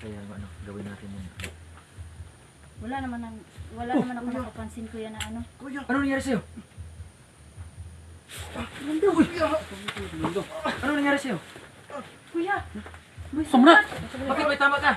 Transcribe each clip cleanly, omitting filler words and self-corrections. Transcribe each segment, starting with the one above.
Kaya ano, gawin natin yun. Wala naman ako napapansin kuya na ano. Kuya, ano nangyari sa'yo? Nando. Ano nangyari sa'yo? Kuya. May Sumna! sugat. Bakit may tama ka?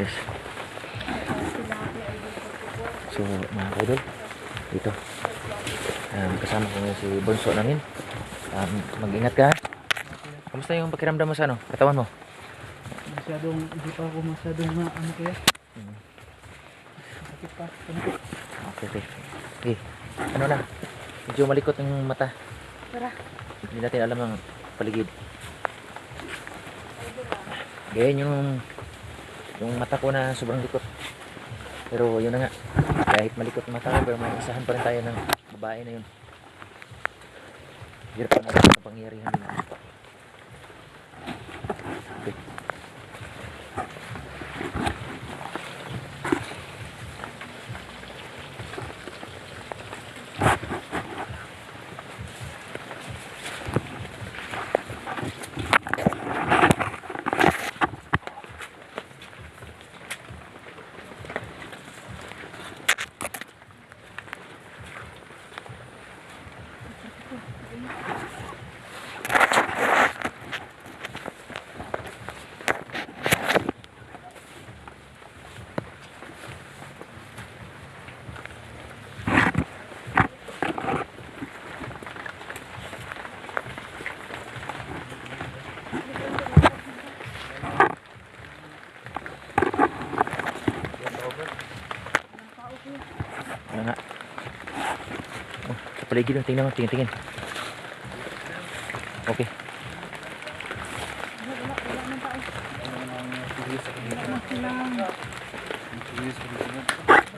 Yes. So, mga idol, dito. Kasama ko ngayon si Bunso namin. Mag-ingat ka. Kamusta yung pakiramdam mo sa ano? Katawan mo? Hindi pa ako masyadong ano kaya. Sakit pa. Okay, okay. Okay, ano na? Medyo malikot yung mata. Tara. Hindi natin alam ang paligid. Ganyan yung mata ko na sobrang likot. Pero yun na nga. Kahit malikot ang mata ko, pero may isahan pa rin tayo ng babae na yun. Hirap pa natin ang pangyarihan nila. Okay. Ano nga? Oh, sa paligid mo, tingnan mo, tingin. Okay.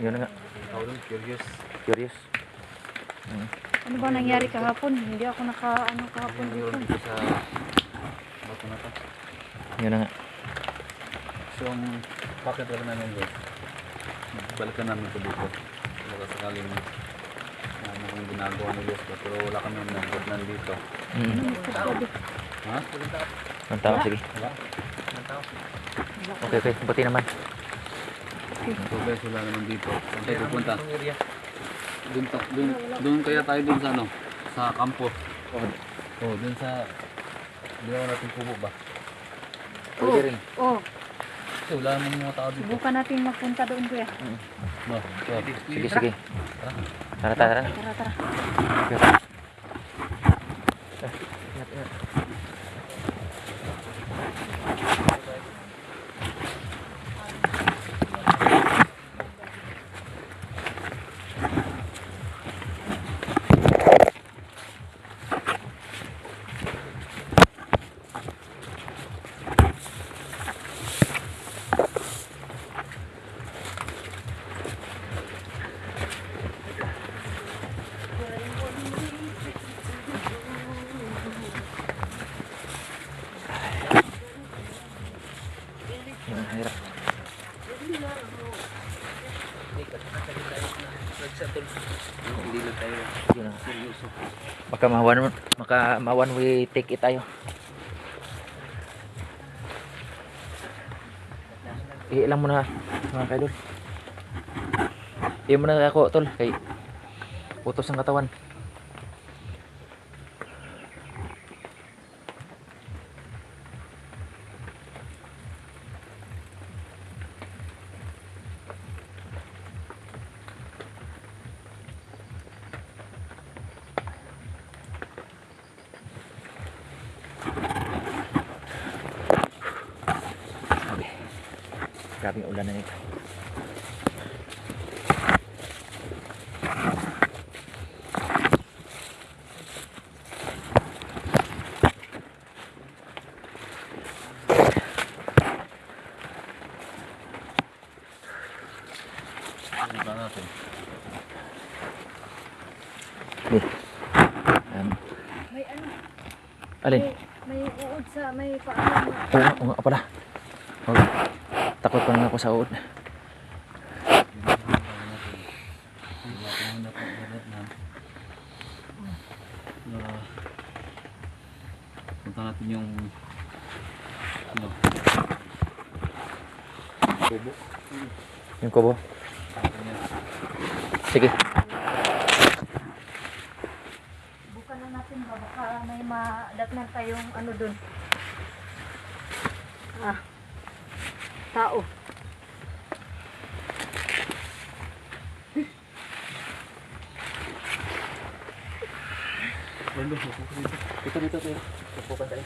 Yun na nga. Curious. Ano ba nangyari kahapon? Hindi ako naka-ano kahapon dito. Yun na nga. So, bakit wala namin doon? Balikan namin ito dito. Baka sakaling ano kung ginagawa ni Diyos ko. Pero wala kami nandito. Ha? Ang tao, sige. Wala? Okay, okay. Buti naman. So guys, wala naman dito. Saan tayo pupunta? Doon kaya tayo doon sa ano? Sa kampo. Oh, doon sa... Ginawa natin kubo ba? Pwede rin. Oh, Kasi wala naman mga tao dito. subukan natin magpunta doon kuya. No, so, Sige, sige. Tara, tara. Tara, tara. Okay, okay. Ingat, ingat. Ang hirap. hindi na tayo Yun na. seryoso. Baka ma-one way take it tayo. Iilang mo na mga kaidol. Iilang mo na ako tol. Kay utos ang katawan. Grabe yung ulan na ito. Alin? May uod sa, may paano. Oo nga pala. Oh, takot pa nga ako sa uod. Punta natin yung ano, kubo. Yung kubo. Sige. Bukan na natin ba, baka may madatnan tayong ano dun. Tao. Dito tayo. Pupukan tayo.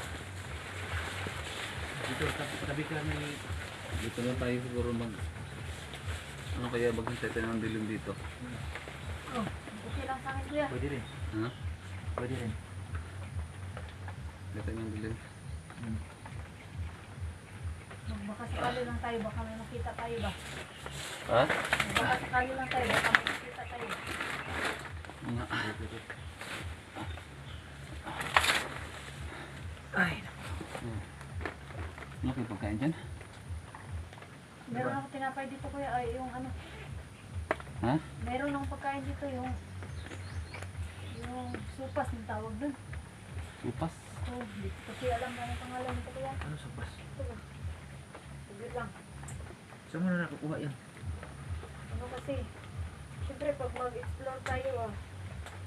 Dito, tabi ka ni... Dito na tayo siguro mag... Ano kaya maghintay tayo ng dilim dito? Oh, okay lang sa akin kuya. Pwede rin. Ha? Pwede rin. Hintay tayo ng dilim. Baka sakali lang tayo, baka may makita tayo ba? Ha? Baka sakali lang tayo, baka may makita tayo. Mga... Ay. Ano kayo pagkain dyan? Meron ako tinapay dito kuya, ay yung ano. Ha? Meron akong pagkain dito yung supas ng tawag dun. Upas? Oh, di ko kasi alam na ang pangalan nito kuya. Ano sopas? Ito ba? Sige lang. Saan mo na nakukuha yan? Ano kasi, syempre pag mag-explore tayo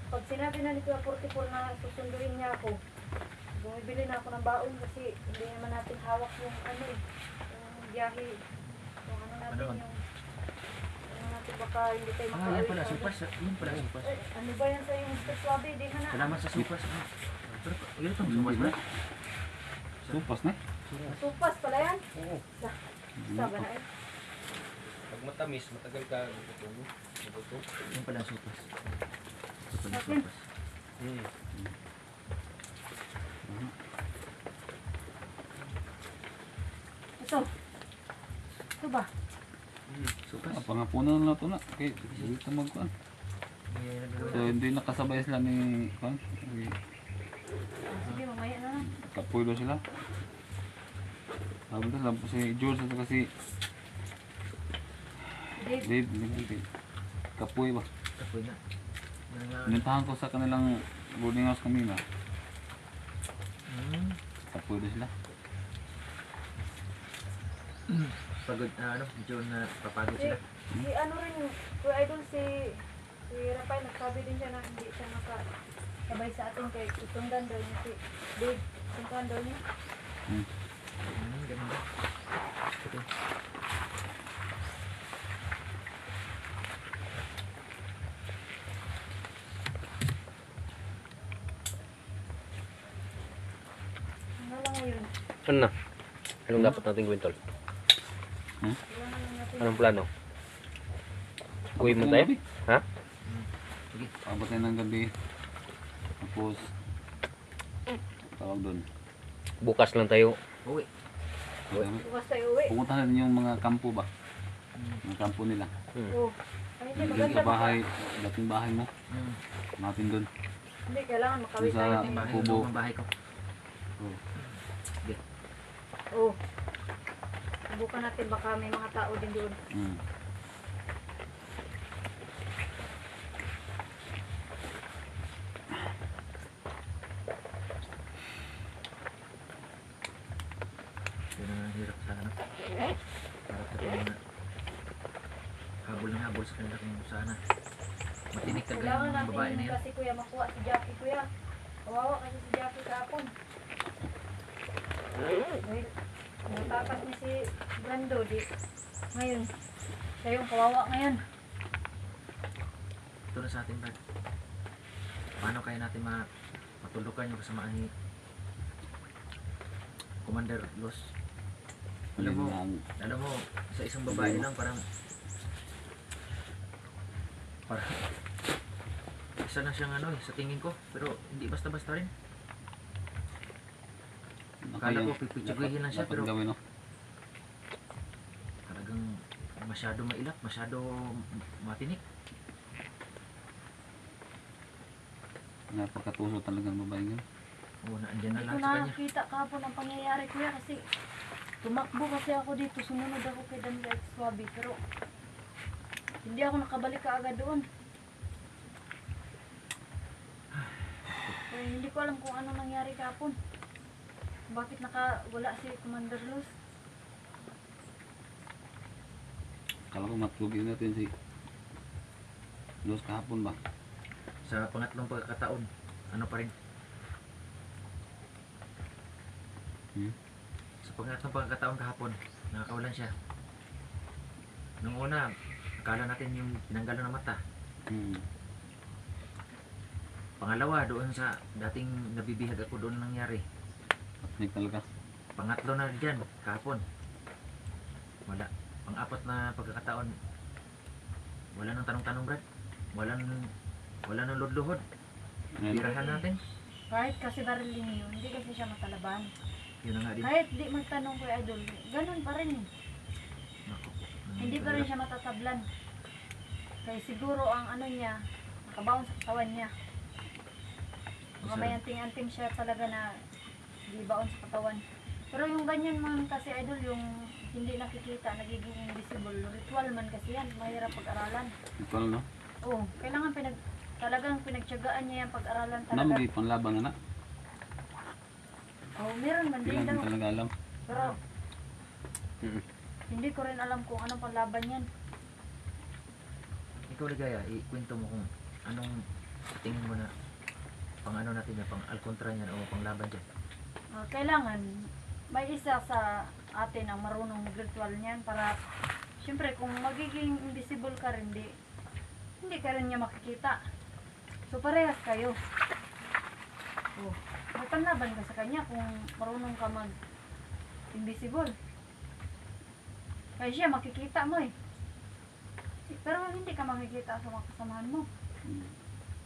pag sinabi na ni Kuya 44 na susunduin niya ako, bumibili na ako ng baon kasi hindi naman natin hawak yung ano yung biyahe, yung ano natin Ano? yung ano natin baka hindi tayo Ah, yan makaawit pala agad. sopas. Yan pala sopas. Eh, ano ba yan sa yung swabe? Di ka na. Salamat sa sopas. Ah. Pero yun itong sopas ba? Upas na? Supas pala yan? Oo. Sa ba na eh? Pag matamis, matagal ka natutubo. Yan pala sopas. Ito pala Akin. sopas. Ito. Ito ba? Sopas. Pangapunan na ito na. Okay, dito magkuhan. So hindi nakasabay sila ni Kwan. Sige, mamaya na lang. Kapulo sila. Sabi ko si George at si Dave. Dave. Kapuy ba? Kapoy na. Pinuntahan ko sa kanilang boarding house kanina. Kapuy sila. Pagod na ano, medyo na papagod Si, sila. si ano rin yung Kuya Idol, si Rapay, nagsabi din siya na hindi siya makasabay sa atin kay itundan daw niya si Dave. Itundan daw niya. Ganun ba? Ito. Ano lang ngayon? Ano na? Anong dapat natin gawin, tol? Wala na lang natin. Anong plano? Uwi mo tayo? Ha? Sige. Abot tayo ng gabi. Tapos tawag doon. Bukas lang tayo. Uwi. Bukas tayo uwi. Pupunta natin yung mga kampo ba? Yung kampo nila. Oo. Ay, hindi, Yung maganda sa bahay, dating bahay mo. Natin doon. Hindi, kailangan makawin Sa- tayo. Yung bahay, Kubo. ang bahay ko. Oo. Subukan natin, baka may mga tao din doon. Yun ang hirap sa ano. Para sa na habol na habol sa kanila kung sana. Matinik talaga Kailangan yung babae na natin yan. kasi kuya makuha si Jackie kuya. Kawawa kasi si Jackie kahapon. Dahil natakas niya si Brando. Di. Ngayon, siya yung kawawa ngayon. Ito na sa atin, Brad. Paano kaya natin matulukan yung kasamaan ni Commander Los? Alam mo, sa isang babae lang parang isa na siyang ano sa tingin ko, pero hindi basta-basta rin. Akala ko pipitsiguhin na siya, pero gawin, no? talagang masyado mailap, masyado matinik. Napakatuso talagang babae yun. Oo, naandyan na Hindi ko lang sa kanya. nakakita kahapon ang pangyayari kuya kasi tumakbo kasi ako dito, sumunod ako kay Dan Ex Swabe pero hindi ako nakabalik kaagad doon. Kaya hindi ko alam kung ano nangyari kahapon. Bakit wala si Commander Luz? Kala ko matugin natin si Los kahapon ba? Sa pangatlong pagkakataon, ano pa rin? Hmm? Sa pangatlong pagkakataon kahapon, nakakawalan siya. Nung una, akala natin yung tinanggalan ng mata. Hmm. Pangalawa, doon sa dating nabibihag ako doon nangyari. Patnik talaga. Pangatlo na dyan, kahapon. Wala. Pang-apat na pagkakataon, wala nang tanong-tanong, Brad. Wala nang lod-luhod. Ngayon, Tirahan natin. Kahit kasi barilin yun, hindi kasi siya matalaban. Yun na nga din. Kahit di magtanong kay Idol, ganun pa rin eh. Naku. Hindi pa rin siya matatablan. Kaya siguro ang ano niya, nakabaon sa katawan niya. Mga may anting-anting siya talaga na di baon sa katawan. Pero yung ganyan man kasi Idol, yung hindi nakikita, nagiging invisible. Ritual man kasi yan, mahirap pag-aralan. ikaw no? Oo, kailangan talagang pinagtiyagaan niya yung pag-aralan talaga. Alam di panlaban na na. Oo, meron man din Kailan daw. din talaga alam. Pero Mm. hindi ko rin alam kung anong panlaban yan. Ikaw, Ligaya, ikwento mo kung anong tingin mo na pang ano natin yan, pang alkontra niyan o pang laban dyan. Kailangan may isa sa atin ang marunong mag-ritual niyan para syempre kung magiging invisible ka rin, hindi ka rin niya makikita. So parehas kayo. Oh, may panlaban ka sa kanya kung marunong ka mag-invisible. Kaya siya makikita mo eh. Pero hindi ka makikita sa mga kasamahan mo. Hmm.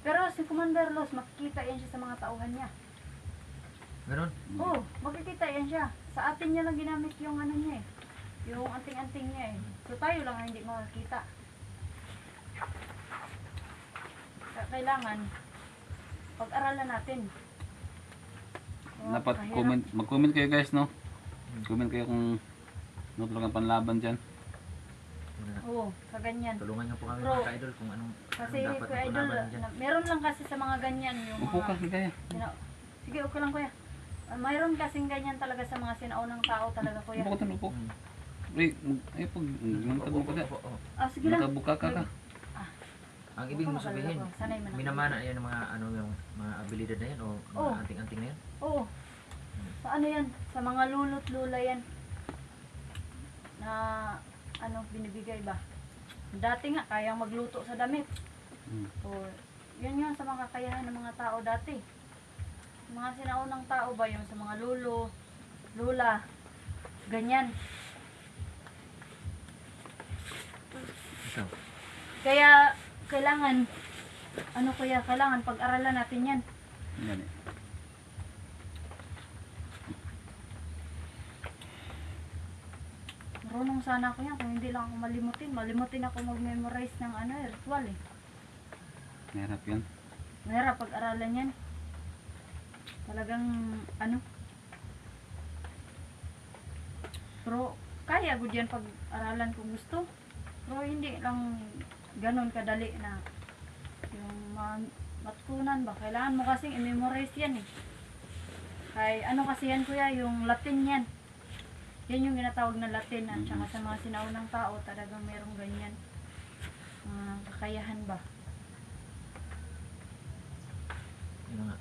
Pero si Commander Los, makikita yan siya sa mga tauhan niya. Ganon? Oo, makikita yan siya. Sa atin niya lang ginamit yung ano niya eh. Yung anting-anting niya eh. So tayo lang ang hindi makakita. Kaya kailangan pag-aralan natin. Dapat Kahirap. mag-comment kayo guys no? Comment kayo kung ano talagang panlaban dyan. Yun na nga. Oo, sa ganyan. Tulungan niyo po kami Bro, mga ka-idol kung anong Kasi dapat Kuya na Idol, paglaban dyan. meron lang kasi sa mga ganyan yung Upo ka, mga... Ligaya. Sige, okay lang kuya. Mayroon kasing ganyan talaga sa mga sinaunang tao talaga kuya. Upo ka, upo. Hmm. Ay, pag nangtad mo ka na. Opo, opo. Sige lang. Nakabuka ka ka. Ang ibig mo sabihin, Sanay man ako. minamana yan ng mga ano yung mga abilidad na yan o mga Oo. anting-anting na yan. Oo. Sa ano yan? Sa mga lulot lula yan. Na ano binibigay ba? Dati nga kayang magluto sa damit. Hmm. O yun nga sa mga kakayahan ng mga tao dati. Mga sinaunang tao ba yung sa mga lulo, lula, ganyan. Ikaw. Kaya kailangan ano kuya, kailangan pag-aralan natin yan. Yan eh. Marunong sana ako yan kung hindi lang ako malimutin ako mag-memorize ng ano ritual eh. Mahirap yan. Mahirap pag-aralan yan. Talagang ano. Pero kaya gud yan pag-aralan kung gusto. Pero hindi lang ganon kadali na yung matutunan ba. Kailangan mo kasing i-memorize yan eh. Kay ano kasi yan kuya, yung Latin yan. Yan yung ginatawag na Latin at saka sa mga sinaunang tao talagang merong ganyan. Kakayahan ba. Yun na nga.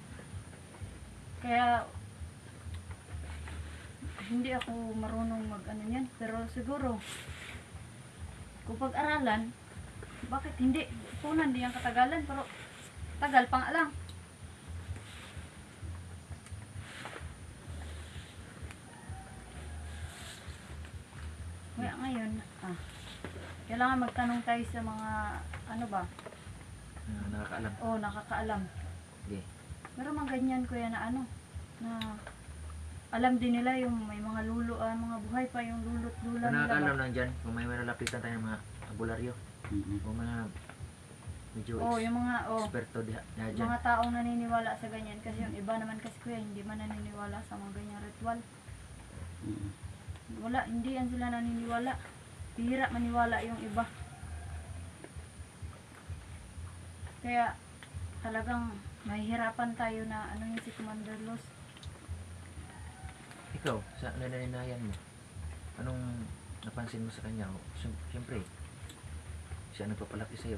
Kaya hindi ako marunong mag ano yan, pero siguro kung pag-aralan, bakit hindi? Punan di ang katagalan, pero tagal pa nga lang. Kaya ngayon, kailangan magtanong tayo sa mga ano ba? Nakakaalam. Oo, nakakaalam. Sige. Meron mga ganyan kuya na ano, na alam din nila yung may mga lulo, mga buhay pa yung lulot-lula Kung nila nakakaalam ba? lang dyan, kung may malalapitan tayo ng mga abularyo Mm-mm. o mga medyo yung mga, eksperto na dyan. mga taong naniniwala sa ganyan. Kasi yung iba naman kasi kuya, hindi man naniniwala sa mga ganyang ritual. Mm. Wala, hindi yan sila naniniwala. Bihira maniwala yung iba. Kaya talagang mahihirapan tayo na ano yung si Commander Los. Ikaw, sa nananayan mo, anong napansin mo sa kanya? Siyempre, siya nagpapalaki sa'yo.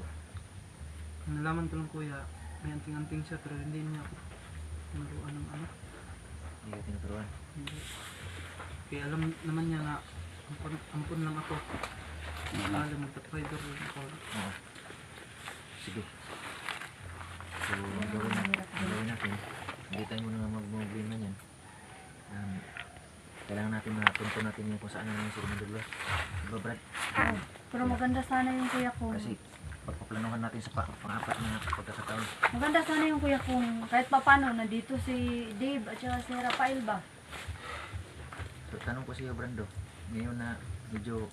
Nalaman ko lang kuya, may anting-anting siya pero hindi niya ako tinuruan ng ano. Hindi ka tinuturuan. Hindi. Kaya alam naman niya na ampun lang ako. Alam magta-fighter lang ako. Oo. Sige. So, gawin natin. Hindi tayo muna mag-problema niyan. Kailangan natin mapunto natin yung kung saan naman si Commander Los. Diba, Brad? Pero maganda sana yung kuya kung Kasi pagpaplanuhan natin sa pang-apat na pagkakataon. maganda sana yung kuya kung kahit papano nandito si Dave at saka si Rafael ba? So, tanong ko sa iyo, Brando. Ngayon na medyo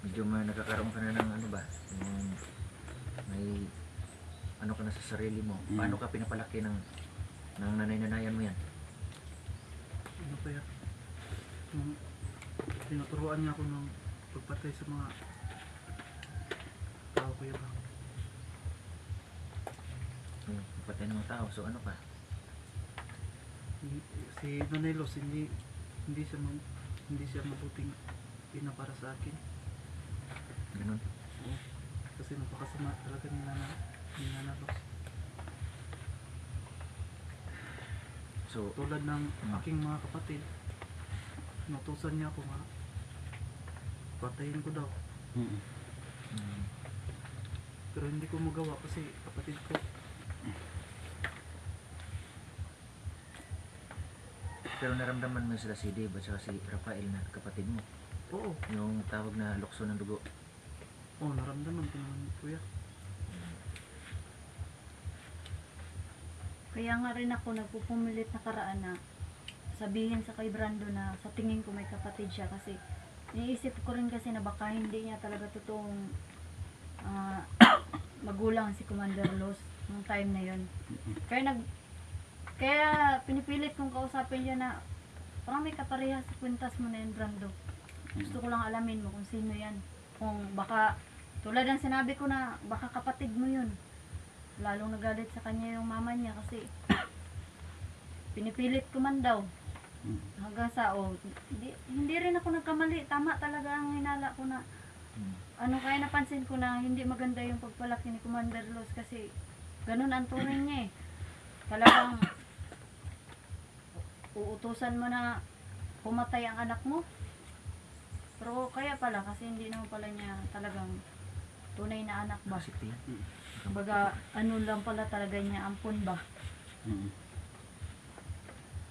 nagkakaroon ka na ng ano ba? Yung may ano ka na sa sarili mo. Paano ka pinapalaki ng nanay-nanayan mo yan? Ano kaya? Tinuturuan niya ako ng pagpatay sa mga tao kuya ba? Patay ng mga tao. So, ano pa? Si Nanay Los hindi siya mabuting ina para sa akin. Ganun. Kasi napakasama talaga ni Nanay Los. So, Tulad ng aking mga kapatid, inutusan niya ako nga patayin ko daw. Mm. Pero hindi ko magawa kasi kapatid ko. pero naramdaman mo sila si Dave at saka si Rafael na kapatid mo. Oo. Yung tawag na lukso ng dugo. Oo, naramdaman ko naman kuya. Kaya nga rin ako nagpupumilit na karaan na sabihin sa kay Brando na sa tingin ko may kapatid siya kasi iniisip ko rin kasi na baka hindi niya talaga totoong magulang si Commander Los nung time na yon. Kaya pinipilit kong kausapin siya na parang may kaparehas sa kwintas mo na yun, Brando. Gusto ko lang alamin mo kung sino yan. Kung baka, tulad ng sinabi ko na baka kapatid mo yun. Lalong nagalit sa kanya yung mama niya kasi pinipilit ko man daw. Hanggang sa, hindi rin ako nagkamali. Tama talaga ang hinala ko na kaya napansin ko na hindi maganda yung pagpalaki ni Commander Los kasi ganun ang turing niya eh. Talagang uutusan mo na pumatay ang anak mo. Pero kaya pala kasi hindi naman pala niya talagang tunay na anak ba. Bakit yan? Kumbaga ano lang pala talaga niya, ampun ba.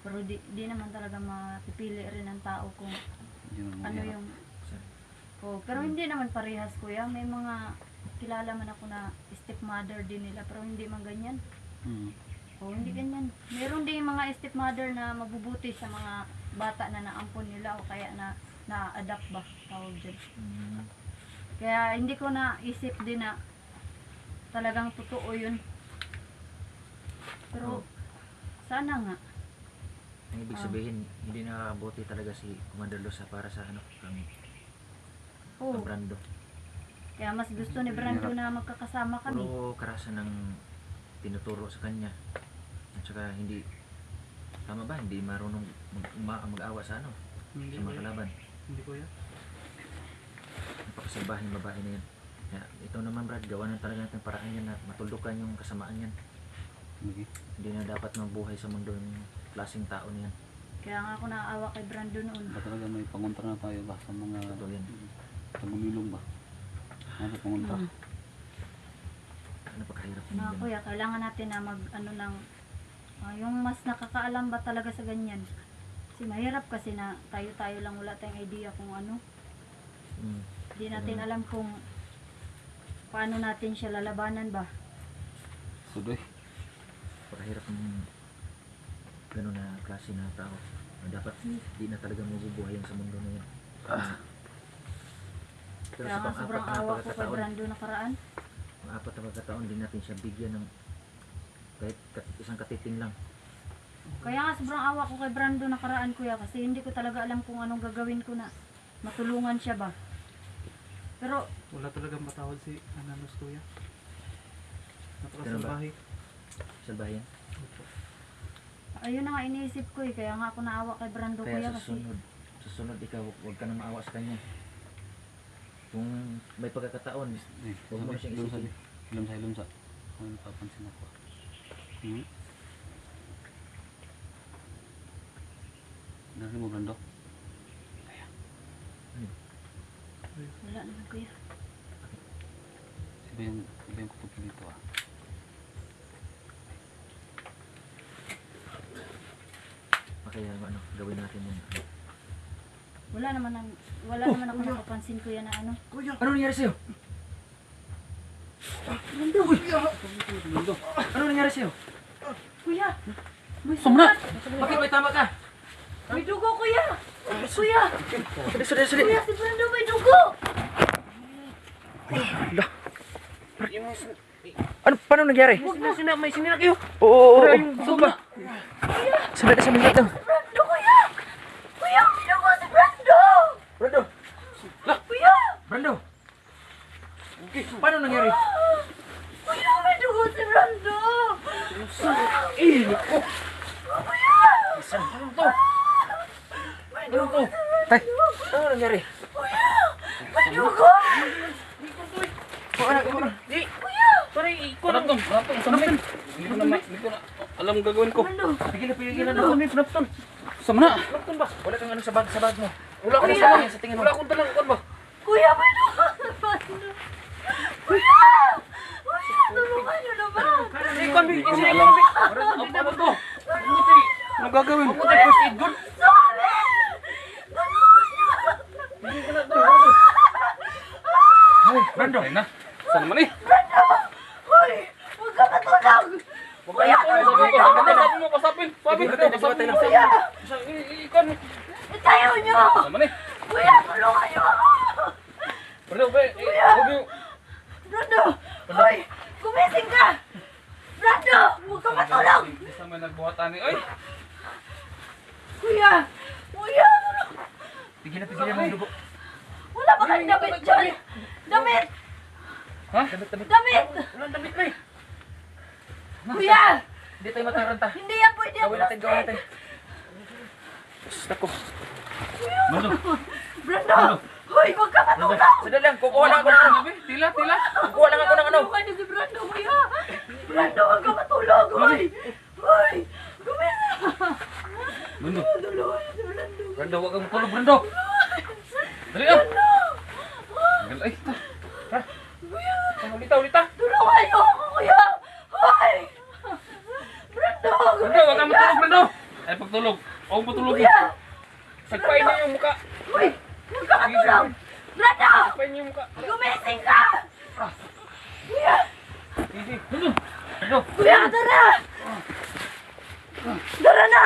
Pero di naman talaga mapipili rin ng tao kung ano yung pero hindi naman parehas kuya. May mga kilala man ako na stepmother din nila pero hindi man ganyan. Hindi ganyan. Meron din mga stepmother na mabubuti sa mga bata na naampon nila o kaya na-adapt ba tawag dyan. Kaya hindi ko naisip din na talagang totoo yun. Pero sana nga. Ang ibig sabihin, hindi nakakabuti talaga si Commander Los para sa kang Brando. Kaya mas gusto ni Brando na magkakasama kami. Puro karasan ng tinuturo sa kanya. At saka hindi, tama ba? Hindi marunong mag-awa sa Hindi sa mga kuya. kalaban. Hindi kuya. Napakasalbahin babae na yan. Kaya, ito naman Brad, gawa na talaga natin paraan yan na matuldukan yung kasamaan yan. Hindi na dapat mabuhay sa mundo yung klaseng tao niyan. Kaya nga ako naawa kay Brando noon. Ba talaga may pangontra na tayo ba sa mga Totoo yan. tagumilong ba? Ano pangontra? Napakahirap Mga yan. kuya, kailangan natin na yung mas nakakaalam ba talaga sa ganyan. Kasi mahirap kasi na tayo lang wala tayong idea kung ano. Hindi natin alam kung paano natin siya lalabanan ba. Sudoy. Napakahirap ng gano'n na klase na tao. Na dapat di na talaga mabubuhay yan sa mundo na yan. Pero Kaya nga sobrang pang-apat na awa ko kay pagkakataon, Brando nakaraan. Ang apat na pagkataon, hindi natin siya bigyan ng kahit isang katiting lang. Kaya nga sobrang awa ko kay Brando nakaraan kuya kasi hindi ko talaga alam kung anong gagawin ko na matulungan siya ba. Pero Wala talagang matawad si Ananos kuya. Ganun ba? Napakasalbahe. Salbahin. Opo. ayun na nga iniisip ko eh. Kaya nga ako naawa kay Brando Kaya kuya kasi susunod ikaw, huwag ka na maawa sa kanya. Kung may pagkakataon, huwag mo na siyang isipin. Ilumsa. Ano napapansin ako? Dari mo, Brando? wala naman kuya. Iba yung kutubo dito ah. Kaya ano, gawin natin yun. Wala naman ako napapansin kuya na ano. Ano nangyari sa'yo? Brando! Ano nangyari sa'yo? Kuya! May Sumra! sugat! Bakit may tama ka? May dugo kuya! Kuya! Sali. Kuya si Brando may dugo! Ano, paano nangyari? May sinira kayo. Oo. Sobra. Sandali sa mga ito. Brando kuya! Kuya may dugo si Brando! Brando! Kuya! Brando! Paano nangyari? Kuya may dugo si Brando! Tay, ano nangyari? May dugo! Panapton! Hindi ko na alam ang gagawin ko. Brando! Pigilan na. Sama na! Wala kang ano sa bag mo. Wala Ano akong sa tingin mo? Wala akong dalang kon ba? Kuya may dugo si Brando! Kuya! Kuya! Tulungan niyo naman! Ano to? Ano gagawin? First aid gun? Sabi! Tulungan niyo! Brando! Ay na! Saan naman eh? Brando! Hoy! Huwag ka matulog! Kuya! Tulungan niyo! Sabi mo, kasapin. Sabi mo. Kuya! Ikon. Itayo niyo! Saan naman eh? Kuya! Tulungan niyo ako! Brando, huwag yung... Brando! Hoy! Gumising ka! Brando! Huwag ka matulog! Hindi sa may nagbuhatan eh. Ay! Kuya! Kuya! Tulong! Pigilan mo yung dugo. Wala ba kang damit dyan? Damit! Ha? Damit! Walang damit na eh. Kuya! Hindi tayo mataranta. Hindi yan pwede ang Gawin natin. Ako. Brando! Hoy! Huwag ka matulog! Sandali lang, kukuha lang ako ng ano. Tila. Kukuha lang ako ng ano. Tulungan niyo si Brando, kuya! Brando, huwag ka matulog! Hoy! Hoy! Gumising! Brando! Tulungan niyo si Brando! Brando, huwag kang matulog, Brando. Dali ah! Brando! Ay! Kuya! Ulita. Tulungan niyo ako, kuya! Hoy! Brando! Brando, huwag kang matulog, Brando. Ay pagtulog! Huwag matulog! Kuya! Sagpain niyo yung mukha. Hoy! Huwag ka matulog! Brando! Sagpain niyo yung mukha. Gumising ka! Kuya! Easy. Kuya, tara! Tara na!